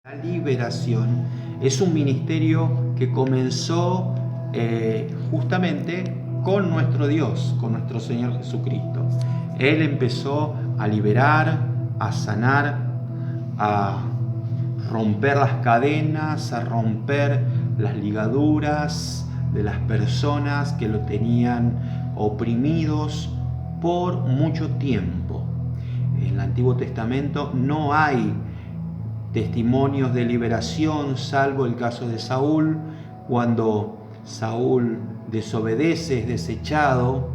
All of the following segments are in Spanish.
La liberación es un ministerio que comenzó justamente con nuestro Dios, con nuestro Señor Jesucristo. Él empezó a liberar, a sanar, a romper las cadenas, a romper las ligaduras de las personas que lo tenían oprimidos por mucho tiempo. En el Antiguo Testamento no hay testimonios de liberación, salvo el caso de Saúl, cuando Saúl desobedece, es desechado.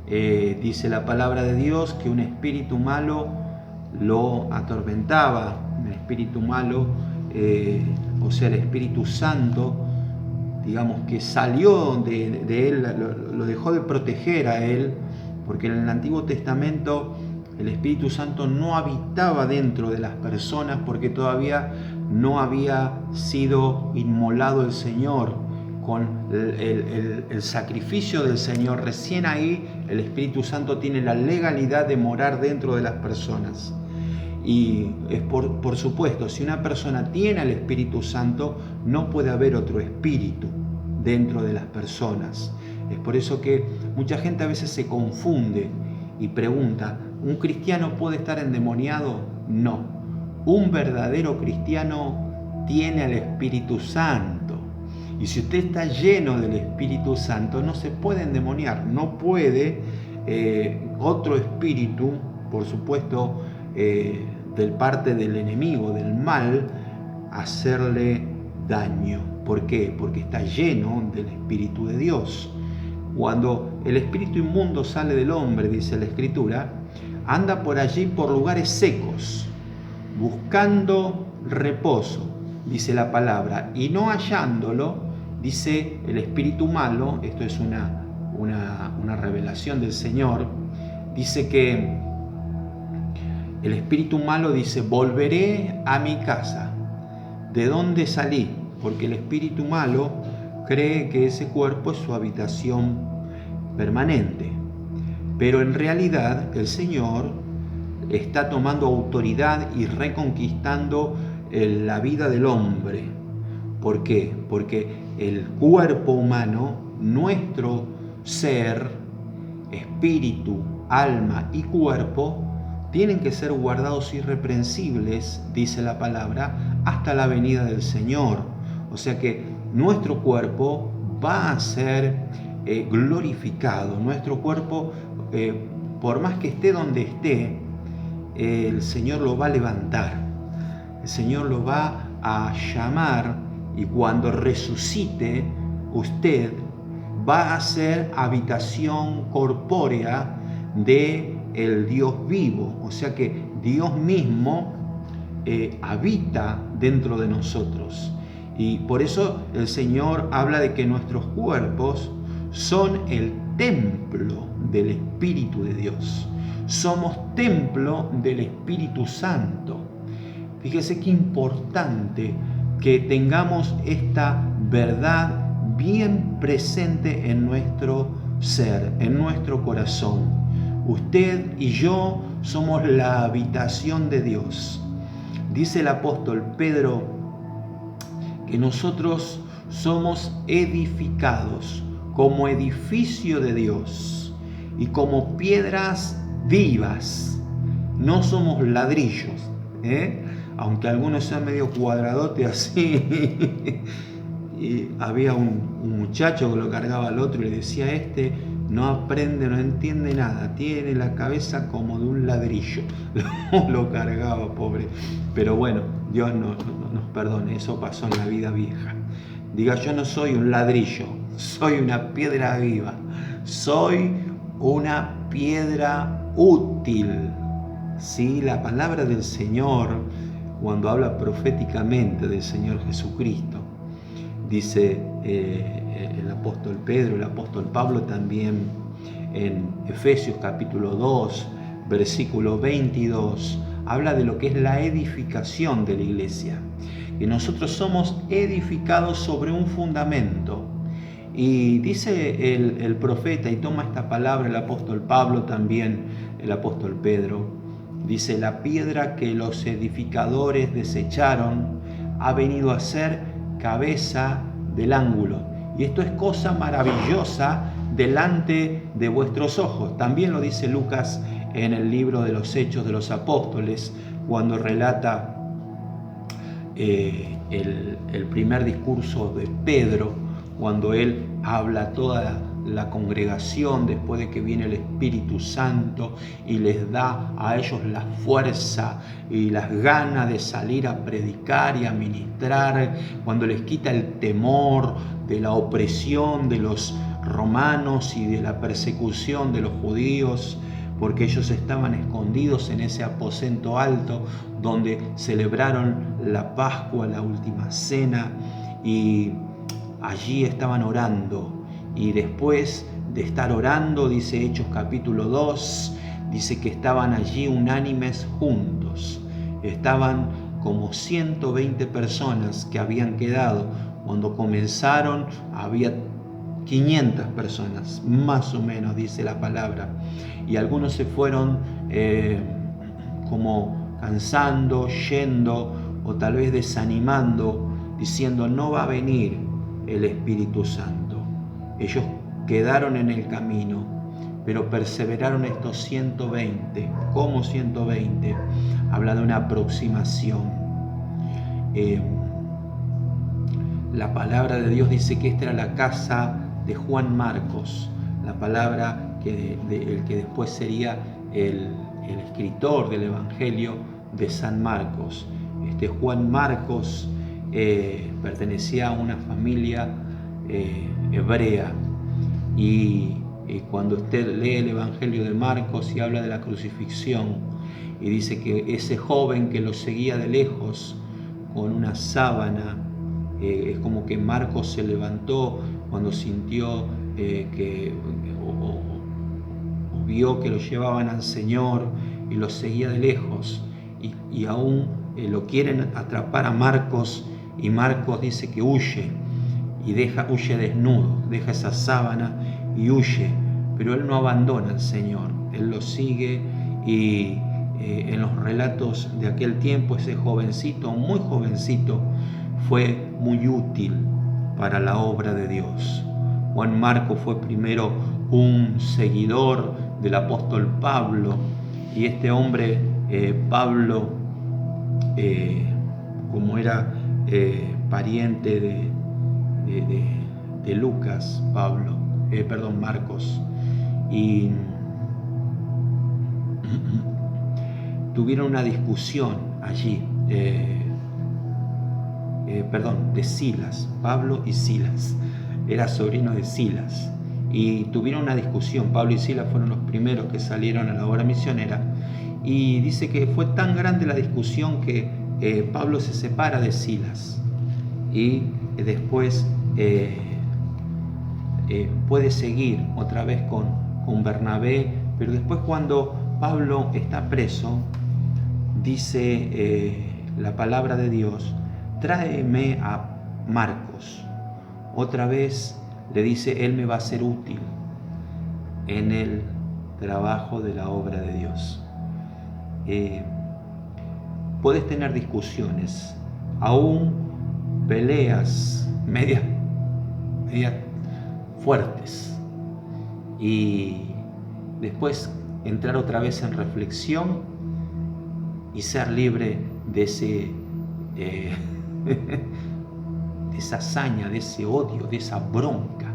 Dice la palabra de Dios que un espíritu malo lo atormentaba, un espíritu malo, o sea, el Espíritu Santo, digamos que salió de él, lo dejó de proteger a él, porque en el Antiguo Testamento el Espíritu Santo no habitaba dentro de las personas porque todavía no había sido inmolado el Señor con el sacrificio del Señor. Recién ahí el Espíritu Santo tiene la legalidad de morar dentro de las personas. Y es por supuesto, si una persona tiene al Espíritu Santo, no puede haber otro espíritu dentro de las personas. Es por eso que mucha gente a veces se confunde y pregunta, ¿un cristiano puede estar endemoniado? No. Un verdadero cristiano tiene al Espíritu Santo. Y si usted está lleno del Espíritu Santo, no se puede endemoniar. No puede otro espíritu, por supuesto, del parte del enemigo, del mal, hacerle daño. ¿Por qué? Porque está lleno del Espíritu de Dios. Cuando el espíritu inmundo sale del hombre, dice la Escritura, anda por allí por lugares secos, buscando reposo, dice la palabra, y no hallándolo, dice el espíritu malo. Esto es una revelación del Señor. Dice que el espíritu malo dice, volveré a mi casa, ¿de dónde salí? Porque el espíritu malo cree que ese cuerpo es su habitación permanente. Pero en realidad el Señor está tomando autoridad y reconquistando la vida del hombre. ¿Por qué? Porque el cuerpo humano, nuestro ser, espíritu, alma y cuerpo, tienen que ser guardados irreprensibles, dice la palabra, hasta la venida del Señor. O sea que nuestro cuerpo va a ser glorificado. Nuestro cuerpo, por más que esté donde esté, el Señor lo va a levantar. El Señor lo va a llamar y cuando resucite, usted va a ser habitación corpórea de el Dios vivo. O sea que Dios mismo habita dentro de nosotros. Y por eso el Señor habla de que nuestros cuerpos son el templo del Espíritu de Dios. Somos templo del Espíritu Santo. Fíjese qué importante que tengamos esta verdad bien presente en nuestro ser, en nuestro corazón. Usted y yo somos la habitación de Dios. Dice el apóstol Pedro que nosotros somos edificados como edificio de Dios y como piedras vivas. No somos ladrillos, aunque algunos sean medio cuadradote así. Y había un muchacho que lo cargaba al otro y le decía, no aprende, no entiende nada, tiene la cabeza como de un ladrillo. Lo cargaba, pobre. Pero bueno, Dios nos perdone, eso pasó en la vida vieja. Diga, yo no soy un ladrillo, soy una piedra viva, soy una piedra útil. Sí, la palabra del Señor, cuando habla proféticamente del Señor Jesucristo, dice el apóstol Pedro, el apóstol Pablo también en Efesios capítulo 2, versículo 22, habla de lo que es la edificación de la iglesia. Que nosotros somos edificados sobre un fundamento. Y dice el profeta, y toma esta palabra el apóstol Pablo también, el apóstol Pedro, dice, la piedra que los edificadores desecharon ha venido a ser cabeza del ángulo. Y esto es cosa maravillosa delante de vuestros ojos. También lo dice Lucas en el libro de los Hechos de los Apóstoles, cuando relata el primer discurso de Pedro, cuando él habla a toda la congregación después de que viene el Espíritu Santo y les da a ellos la fuerza y las ganas de salir a predicar y a ministrar, cuando les quita el temor de la opresión de los romanos y de la persecución de los judíos, porque ellos estaban escondidos en ese aposento alto donde celebraron la Pascua, la última cena, y allí estaban orando. Y después de estar orando, dice Hechos capítulo 2, dice que estaban allí unánimes juntos. Estaban como 120 personas que habían quedado. Cuando comenzaron había 500 personas, más o menos, dice la palabra. Y algunos se fueron como cansando, yendo, o tal vez desanimando, diciendo: no va a venir el Espíritu Santo. Ellos quedaron en el camino, pero perseveraron estos 120. ¿Cómo 120? Habla de una aproximación. La palabra de Dios dice que esta era la casa de Juan Marcos, la palabra el que después sería el escritor del Evangelio de San Marcos. Juan Marcos pertenecía a una familia hebrea, y cuando usted lee el Evangelio de Marcos y habla de la crucifixión, y dice que ese joven que lo seguía de lejos con una sábana, es como que Marcos se levantó cuando sintió o vio que lo llevaban al Señor y lo seguía de lejos, y aún lo quieren atrapar a Marcos, y Marcos dice que huye, y huye desnudo, deja esa sábana y huye, pero él no abandona al Señor, él lo sigue. Y en los relatos de aquel tiempo, ese jovencito, muy jovencito, fue muy útil para la obra de Dios. Juan Marcos fue primero un seguidor del apóstol Pablo, y este hombre, Pablo, como era pariente de Lucas, Marcos, y tuvieron una discusión allí, de Silas. Pablo y Silas, era sobrino de Silas, y tuvieron una discusión. Pablo y Silas fueron los primeros que salieron a la obra misionera, y dice que fue tan grande la discusión que Pablo se separa de Silas, y después puede seguir otra vez con Bernabé, pero después, cuando Pablo está preso, dice la palabra de Dios: tráeme a Marcos. Otra vez le dice: él me va a ser útil en el trabajo de la obra de Dios. Puedes tener discusiones, aún peleas medias fuertes, y después entrar otra vez en reflexión y ser libre de esa hazaña, de ese odio, de esa bronca.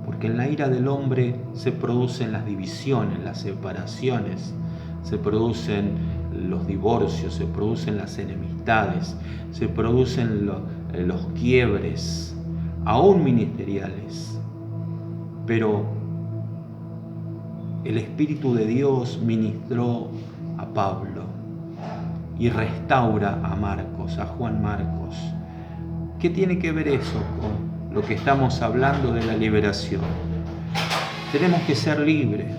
Porque en la ira del hombre se producen las divisiones, las separaciones, se producen los divorcios, se producen las enemistades, se producen los quiebres, aún ministeriales. Pero el Espíritu de Dios ministró a Pablo y restaura a Marcos, a Juan Marcos. ¿Qué tiene que ver eso con lo que estamos hablando de la liberación? Tenemos que ser libres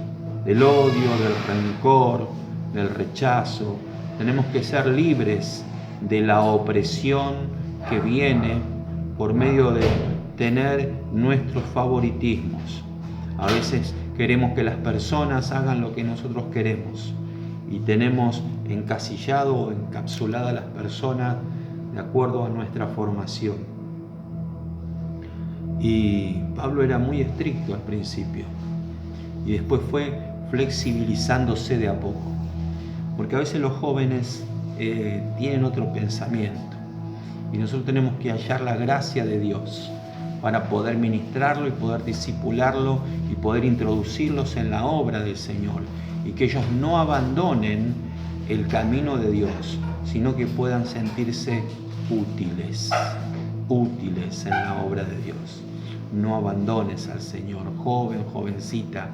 del odio, del rencor, del rechazo. Tenemos que ser libres de la opresión que viene por medio de tener nuestros favoritismos. A veces queremos que las personas hagan lo que nosotros queremos, y tenemos encasillado o encapsulado a las personas de acuerdo a nuestra formación. Y Pablo era muy estricto al principio y después fue flexibilizándose de a poco, porque a veces los jóvenes tienen otro pensamiento y nosotros tenemos que hallar la gracia de Dios para poder ministrarlo y poder discipularlo y poder introducirlos en la obra del Señor, y que ellos no abandonen el camino de Dios, sino que puedan sentirse útiles en la obra de Dios. No abandones al Señor. Joven, jovencita,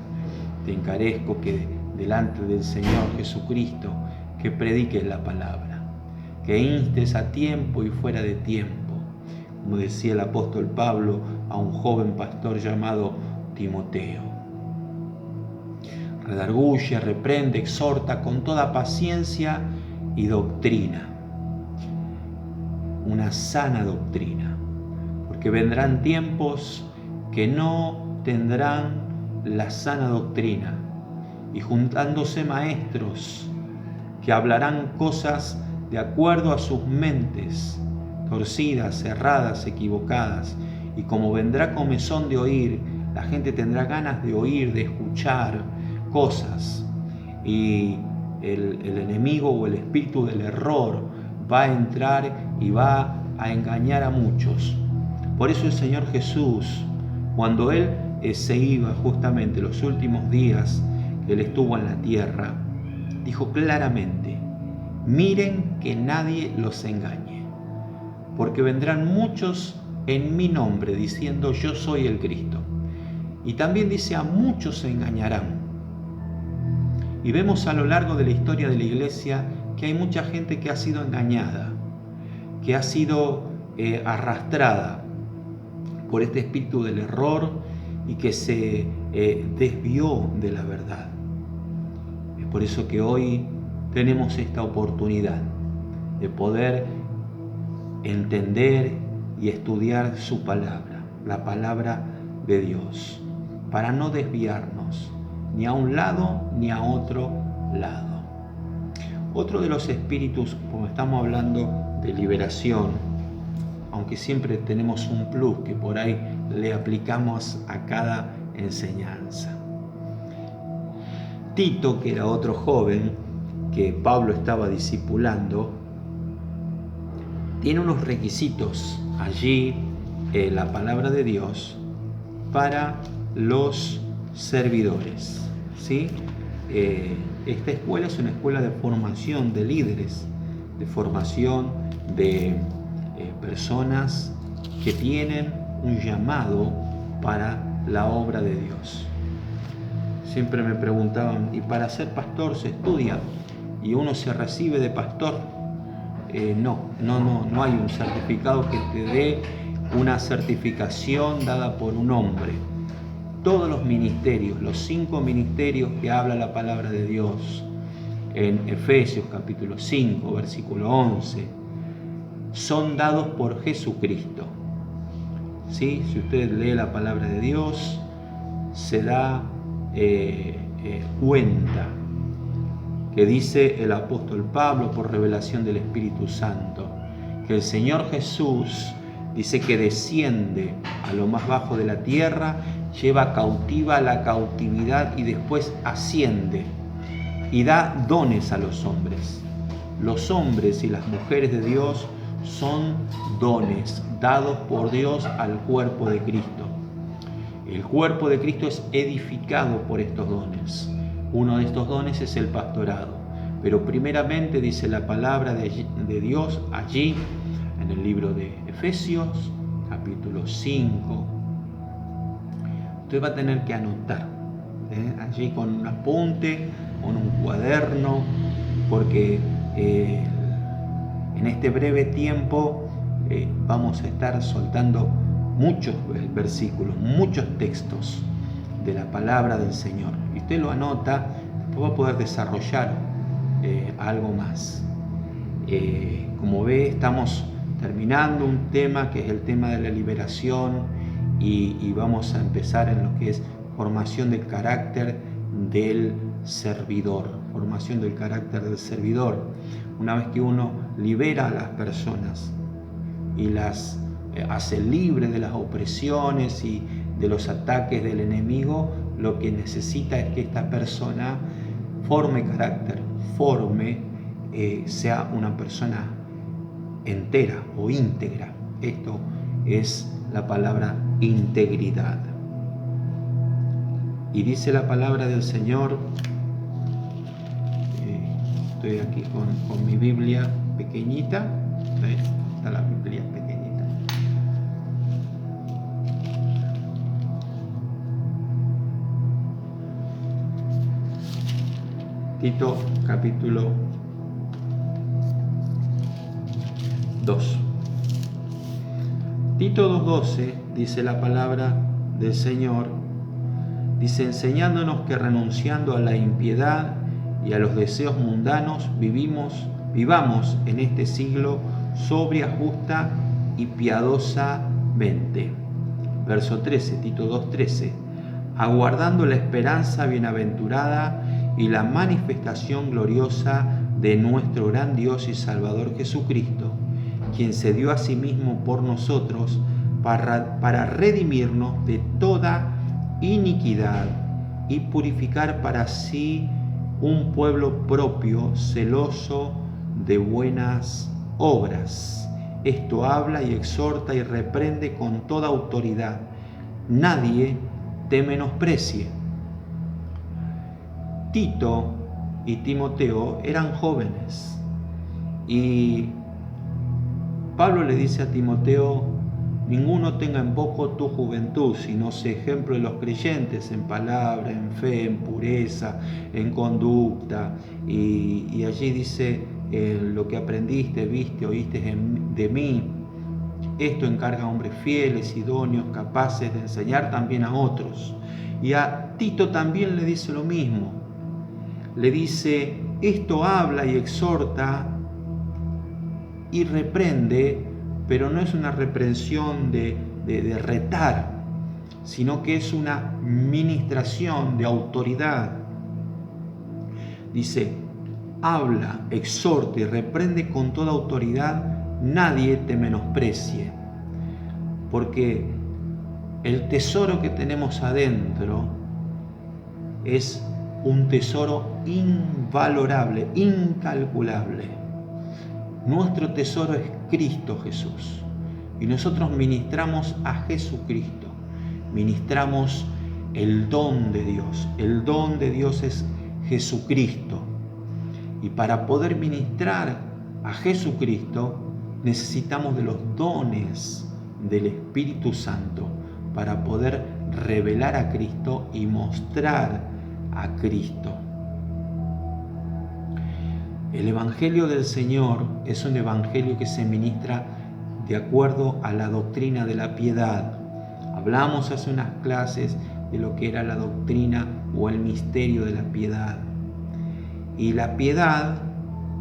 te encarezco que delante del Señor Jesucristo, que prediques la palabra, que instes a tiempo y fuera de tiempo, como decía el apóstol Pablo a un joven pastor llamado Timoteo. Redarguye, reprende, exhorta con toda paciencia y doctrina. Una sana doctrina, porque vendrán tiempos que no tendrán la sana doctrina, y juntándose maestros que hablarán cosas de acuerdo a sus mentes, torcidas, cerradas, equivocadas, y como vendrá comezón de oír, la gente tendrá ganas de oír, de escuchar cosas, y el enemigo o el espíritu del error va a entrar y va a engañar a muchos. Por eso el Señor Jesús, cuando Él se iba justamente los últimos días que Él estuvo en la tierra, dijo claramente: miren que nadie los engañe, porque vendrán muchos en mi nombre diciendo yo soy el Cristo. Y también dice: a muchos se engañarán. Y vemos a lo largo de la historia de la iglesia que hay mucha gente que ha sido engañada, que ha sido arrastrada por este espíritu del error y que se desvió de la verdad. Es por eso que hoy tenemos esta oportunidad de poder entender y estudiar su palabra, la palabra de Dios, para no desviarnos ni a un lado ni a otro lado. Otro de los espíritus, como estamos hablando de liberación, aunque siempre tenemos un plus que por ahí le aplicamos a cada enseñanza. Tito, que era otro joven que Pablo estaba discipulando, tiene unos requisitos allí en la palabra de Dios para los servidores, ¿sí? Esta escuela es una escuela de formación de líderes, de formación de personas que tienen un llamado para la obra de Dios. Siempre me preguntaban: ¿y para ser pastor se estudia y uno se recibe de pastor? No hay un certificado que te dé una certificación dada por un hombre. Todos los ministerios, los 5 ministerios que habla la palabra de Dios en Efesios capítulo 5, versículo 11, son dados por Jesucristo. ¿Sí? Si usted lee la palabra de Dios, se da cuenta que dice el apóstol Pablo por revelación del Espíritu Santo, que el Señor Jesús dice que desciende a lo más bajo de la tierra, lleva cautiva la cautividad y después asciende y da dones a los hombres. Los hombres y las mujeres de Dios son dones dados por Dios al cuerpo de Cristo. El cuerpo de Cristo es edificado por estos dones. Uno de estos dones es el pastorado. Pero primeramente dice la palabra de Dios allí en el libro de Efesios, capítulo 5. Usted va a tener que anotar allí con un apunte, con un cuaderno, porque en este breve tiempo vamos a estar soltando muchos versículos, muchos textos de la palabra del Señor. Y usted lo anota, después va a poder desarrollar algo más. Como ve, estamos terminando un tema que es el tema de la liberación y vamos a empezar en lo que es formación del carácter del servidor. formación del carácter del servidor. Una vez que uno libera a las personas y las hace libres de las opresiones y de los ataques del enemigo, lo que necesita es que esta persona forme carácter, sea una persona entera o íntegra. Esto es la palabra integridad. Y dice la palabra del Señor, estoy aquí con mi Biblia pequeñita, está la Biblia pequeñita. Tito capítulo 2. Tito 2:12 dice la palabra del Señor, dice, enseñándonos que renunciando a la impiedad y a los deseos mundanos vivamos en este siglo sobria, justa y piadosamente. Verso 13, Tito 2:13, aguardando la esperanza bienaventurada y la manifestación gloriosa de nuestro gran Dios y Salvador Jesucristo, quien se dio a sí mismo por nosotros para redimirnos de toda iniquidad y purificar para sí un pueblo propio, celoso de buenas obras. Esto habla y exhorta y reprende con toda autoridad. Nadie te menosprecie. Tito y Timoteo eran jóvenes y Pablo le dice a Timoteo, ninguno tenga en poco tu juventud, sino sé ejemplo de los creyentes en palabra, en fe, en pureza, en conducta. Y allí dice, lo que aprendiste, viste, oíste de mí, esto encarga a hombres fieles, idóneos, capaces de enseñar también a otros. Y a Tito también le dice lo mismo. Le dice, esto habla y exhorta y reprende, pero no es una reprensión de retar, sino que es una ministración de autoridad. Dice, habla, exhorta y reprende con toda autoridad, nadie te menosprecie, porque el tesoro que tenemos adentro es un tesoro invalorable, incalculable. Nuestro tesoro es Cristo Jesús. Y nosotros ministramos a Jesucristo. Ministramos el don de Dios. El don de Dios es Jesucristo. Y para poder ministrar a Jesucristo, necesitamos de los dones del Espíritu Santo para poder revelar a Cristo y mostrar a Cristo. El Evangelio del Señor es un evangelio que se ministra de acuerdo a la doctrina de la piedad. Hablamos hace unas clases de lo que era la doctrina o el misterio de la piedad. Y la piedad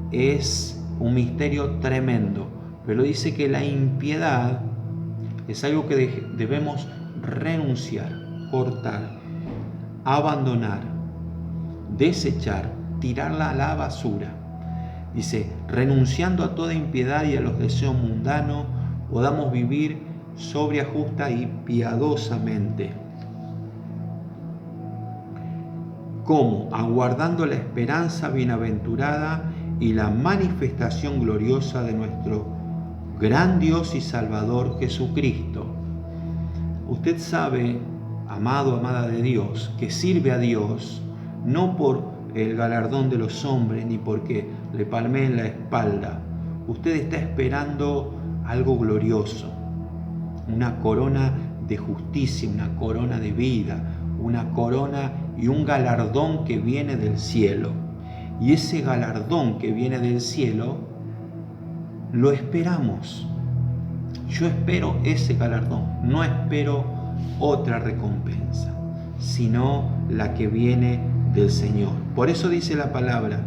es un misterio tremendo, pero dice que la impiedad es algo que debemos renunciar, cortar, abandonar, desechar, tirarla a la basura. Dice, renunciando a toda impiedad y a los deseos mundanos, podamos vivir sobria, justa y piadosamente. ¿Cómo? Aguardando la esperanza bienaventurada y la manifestación gloriosa de nuestro gran Dios y Salvador Jesucristo. Usted sabe, amado, amada de Dios, que sirve a Dios no por el galardón de los hombres ni porque le palmeen la espalda. Usted está esperando algo glorioso, una corona de justicia, una corona de vida, una corona y un galardón que viene del cielo. Y ese galardón que viene del cielo lo esperamos. Yo espero ese galardón, no espero otra recompensa, sino la que viene del Señor. Por eso dice la palabra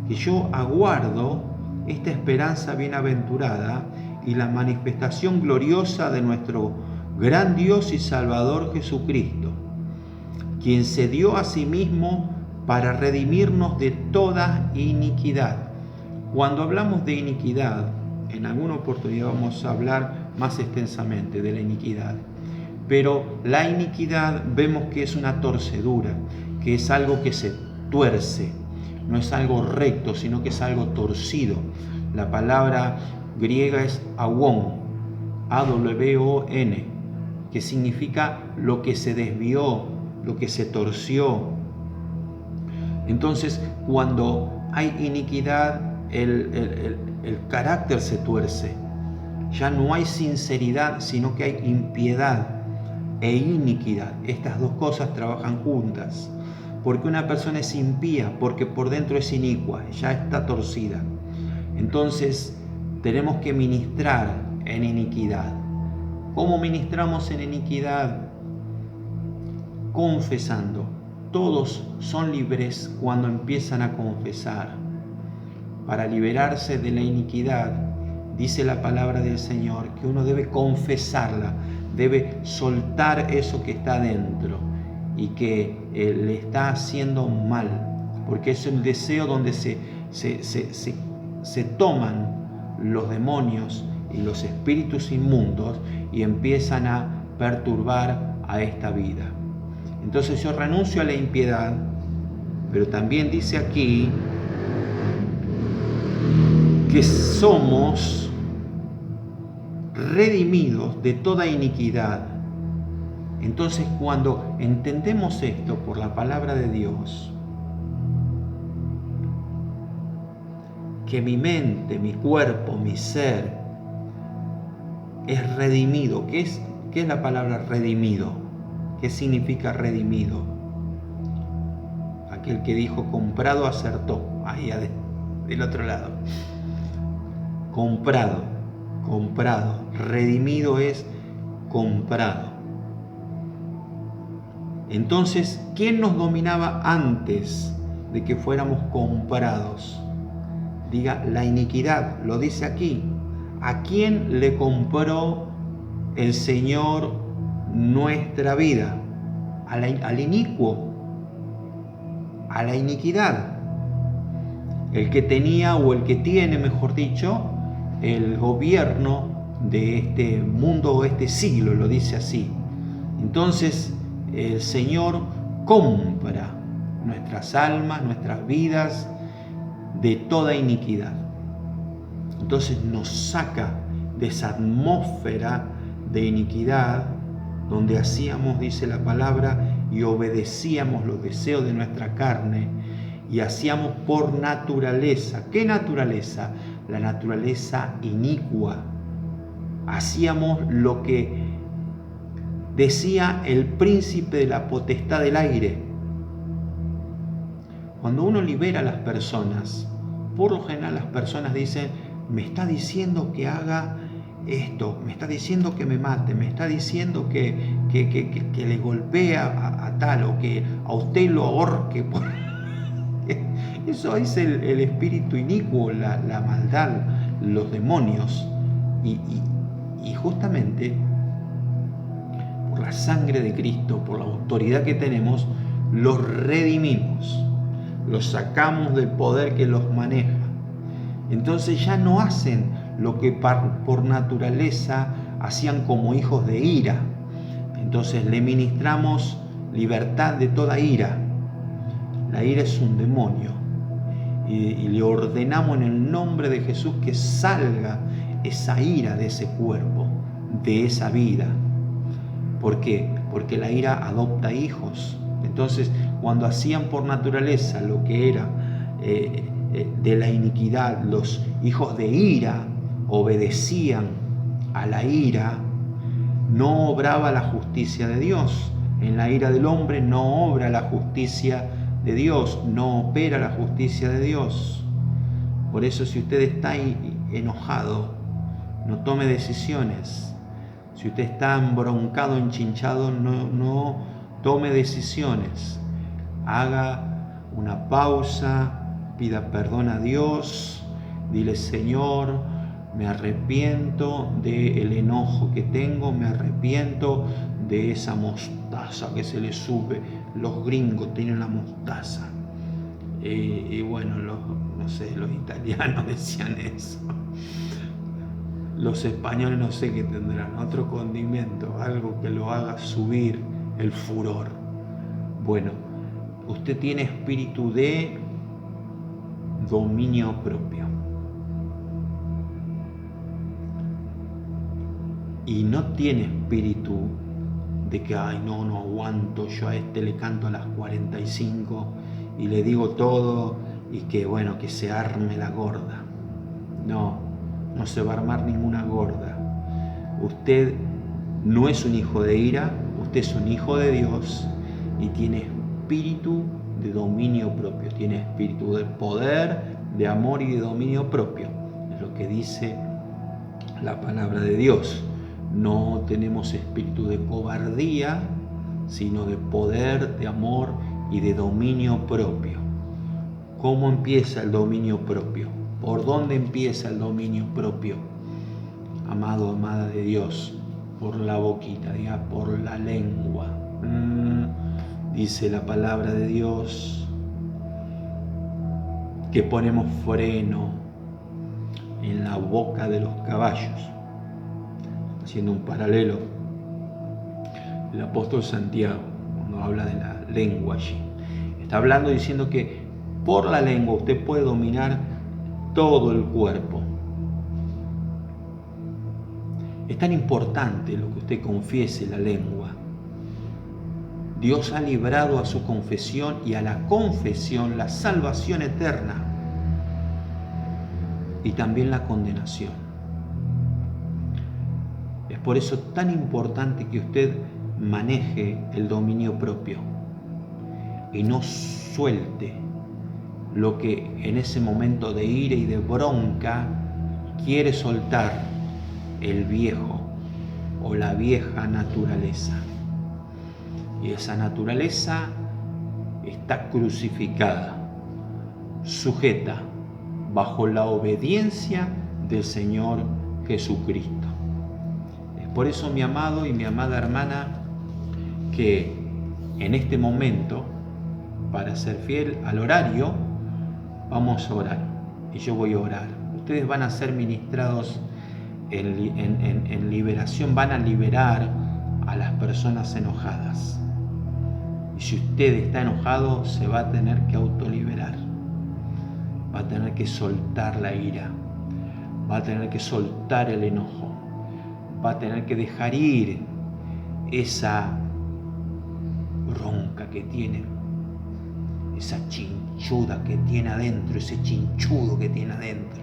que yo aguardo esta esperanza bienaventurada y la manifestación gloriosa de nuestro gran Dios y Salvador Jesucristo, quien se dio a sí mismo para redimirnos de toda iniquidad. Cuando hablamos de iniquidad, en alguna oportunidad vamos a hablar más extensamente de la iniquidad. Pero la iniquidad vemos que es una torcedura, que es algo que se tuerce, no es algo recto, sino que es algo torcido. La palabra griega es awon, A-W-O-N, que significa lo que se desvió, lo que se torció. Entonces, cuando hay iniquidad, el carácter se tuerce. Ya no hay sinceridad, sino que hay impiedad e iniquidad. Estas dos cosas trabajan juntas. Porque una persona es impía, porque por dentro es inicua, ya está torcida. Entonces, tenemos que ministrar en iniquidad. ¿Cómo ministramos en iniquidad? Confesando. Todos son libres cuando empiezan a confesar. Para liberarse de la iniquidad, dice la palabra del Señor que uno debe confesarla, debe soltar eso que está dentro y que le está haciendo mal, porque es el deseo donde se toman los demonios y los espíritus inmundos y empiezan a perturbar a esta vida. Entonces yo renuncio a la impiedad, pero también dice aquí que somos redimidos de toda iniquidad. Entonces, cuando entendemos esto por la palabra de Dios, que mi mente, mi cuerpo, mi ser es redimido. ¿Qué es la palabra redimido? ¿Qué significa redimido? Aquel que dijo comprado acertó, ahí del otro lado. Comprado. Redimido es comprado. Entonces, ¿quién nos dominaba antes de que fuéramos comprados? Diga, la iniquidad, lo dice aquí. ¿A quién le compró el Señor nuestra vida? Al inicuo, a la iniquidad. El que tenía, o el que tiene, mejor dicho, el gobierno de este mundo o este siglo, lo dice así. Entonces, el Señor compra nuestras almas, nuestras vidas de toda iniquidad. Entonces nos saca de esa atmósfera de iniquidad donde hacíamos, dice la palabra, y obedecíamos los deseos de nuestra carne y hacíamos por naturaleza. ¿Qué naturaleza? La naturaleza inicua. Hacíamos lo que decía el príncipe de la potestad del aire. Cuando uno libera a las personas, por lo general las personas dicen, me está diciendo que haga esto, me está diciendo que me mate, me está diciendo que le golpee a tal, o que a usted lo ahorque. Eso es el espíritu inicuo, la maldad, los demonios. Y justamente por la sangre de Cristo, por la autoridad que tenemos, los redimimos, los sacamos del poder que los maneja. Entonces ya no hacen lo que por naturaleza hacían como hijos de ira. Entonces le ministramos libertad de toda ira. La ira es un demonio. Y le ordenamos en el nombre de Jesús que salga esa ira de ese cuerpo, de esa vida. ¿Por qué? Porque la ira adopta hijos. Entonces, cuando hacían por naturaleza lo que era de la iniquidad, los hijos de ira obedecían a la ira, no obraba la justicia de Dios. En la ira del hombre no obra la justicia de Dios, no opera la justicia de Dios. Por eso, si usted está enojado, no tome decisiones. Si usted está embroncado, enchinchado, no tome decisiones. Haga una pausa, pida perdón a Dios, dile, Señor, me arrepiento del enojo que tengo, me arrepiento de esa mostaza que se le sube. Los gringos tienen la mostaza. Y bueno, no sé, los italianos decían eso. Los españoles no sé qué tendrán, otro condimento, algo que lo haga subir el furor. Bueno, usted tiene espíritu de dominio propio. Y no tiene espíritu de que, ay, no aguanto, yo a este le canto a las 45 y le digo todo y que, bueno, que se arme la gorda. No se va a armar ninguna gorda. Usted no es un hijo de ira, usted es un hijo de Dios y tiene espíritu de dominio propio, tiene espíritu de poder, de amor y de dominio propio. Es lo que dice la palabra de Dios. No tenemos espíritu de cobardía, sino de poder, de amor y de dominio propio. ¿Cómo empieza el dominio propio? ¿Por dónde empieza el dominio propio? Amado, amada de Dios, por la boquita, diga, por la lengua. Dice la palabra de Dios que ponemos freno en la boca de los caballos. Haciendo un paralelo, el apóstol Santiago, cuando habla de la lengua allí, está hablando diciendo que por la lengua usted puede dominar todo el cuerpo. Es tan importante lo que usted confiese la lengua. Dios ha librado a su confesión y a la confesión la salvación eterna y también la condenación. Es por eso tan importante que usted maneje el dominio propio y no suelte lo que en ese momento de ira y de bronca quiere soltar el viejo o la vieja naturaleza. Y esa naturaleza está crucificada, sujeta bajo la obediencia del Señor Jesucristo. Es por eso, mi amado y mi amada hermana, que en este momento, para ser fiel al horario, vamos a orar. Y yo voy a orar. Ustedes van a ser ministrados en liberación, van a liberar a las personas enojadas. Y si usted está enojado, se va a tener que autoliberar. Va a tener que soltar la ira. Va a tener que soltar el enojo. Va a tener que dejar ir esa bronca que tiene, esa chinchuda que tiene adentro, ese chinchudo que tiene adentro.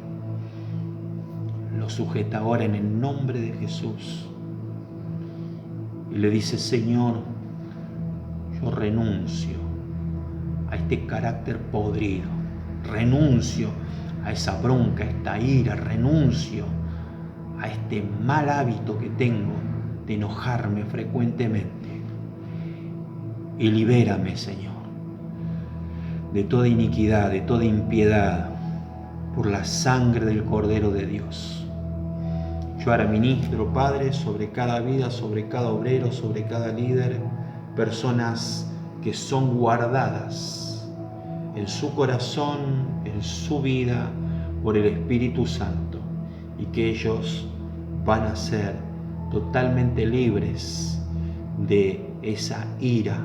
Lo sujeta ahora en el nombre de Jesús. Y le dice: Señor, yo renuncio a este carácter podrido, renuncio a esa bronca, a esta ira, renuncio a este mal hábito que tengo de enojarme frecuentemente. Y libérame, Señor, de toda iniquidad, de toda impiedad, por la sangre del Cordero de Dios. Yo ahora ministro, Padre, sobre cada vida, sobre cada obrero, sobre cada líder, personas que son guardadas en su corazón, en su vida, por el Espíritu Santo, y que ellos van a ser totalmente libres de esa ira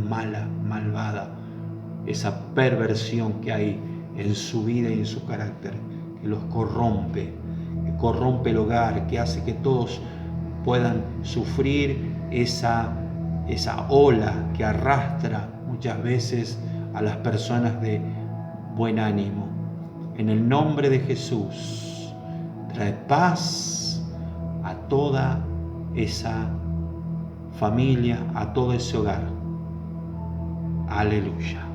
mala, malvada, esa perversión que hay en su vida y en su carácter, que los corrompe, que corrompe el hogar, que hace que todos puedan sufrir esa ola que arrastra muchas veces a las personas de buen ánimo. En el nombre de Jesús, trae paz a toda esa familia, a todo ese hogar. Aleluya.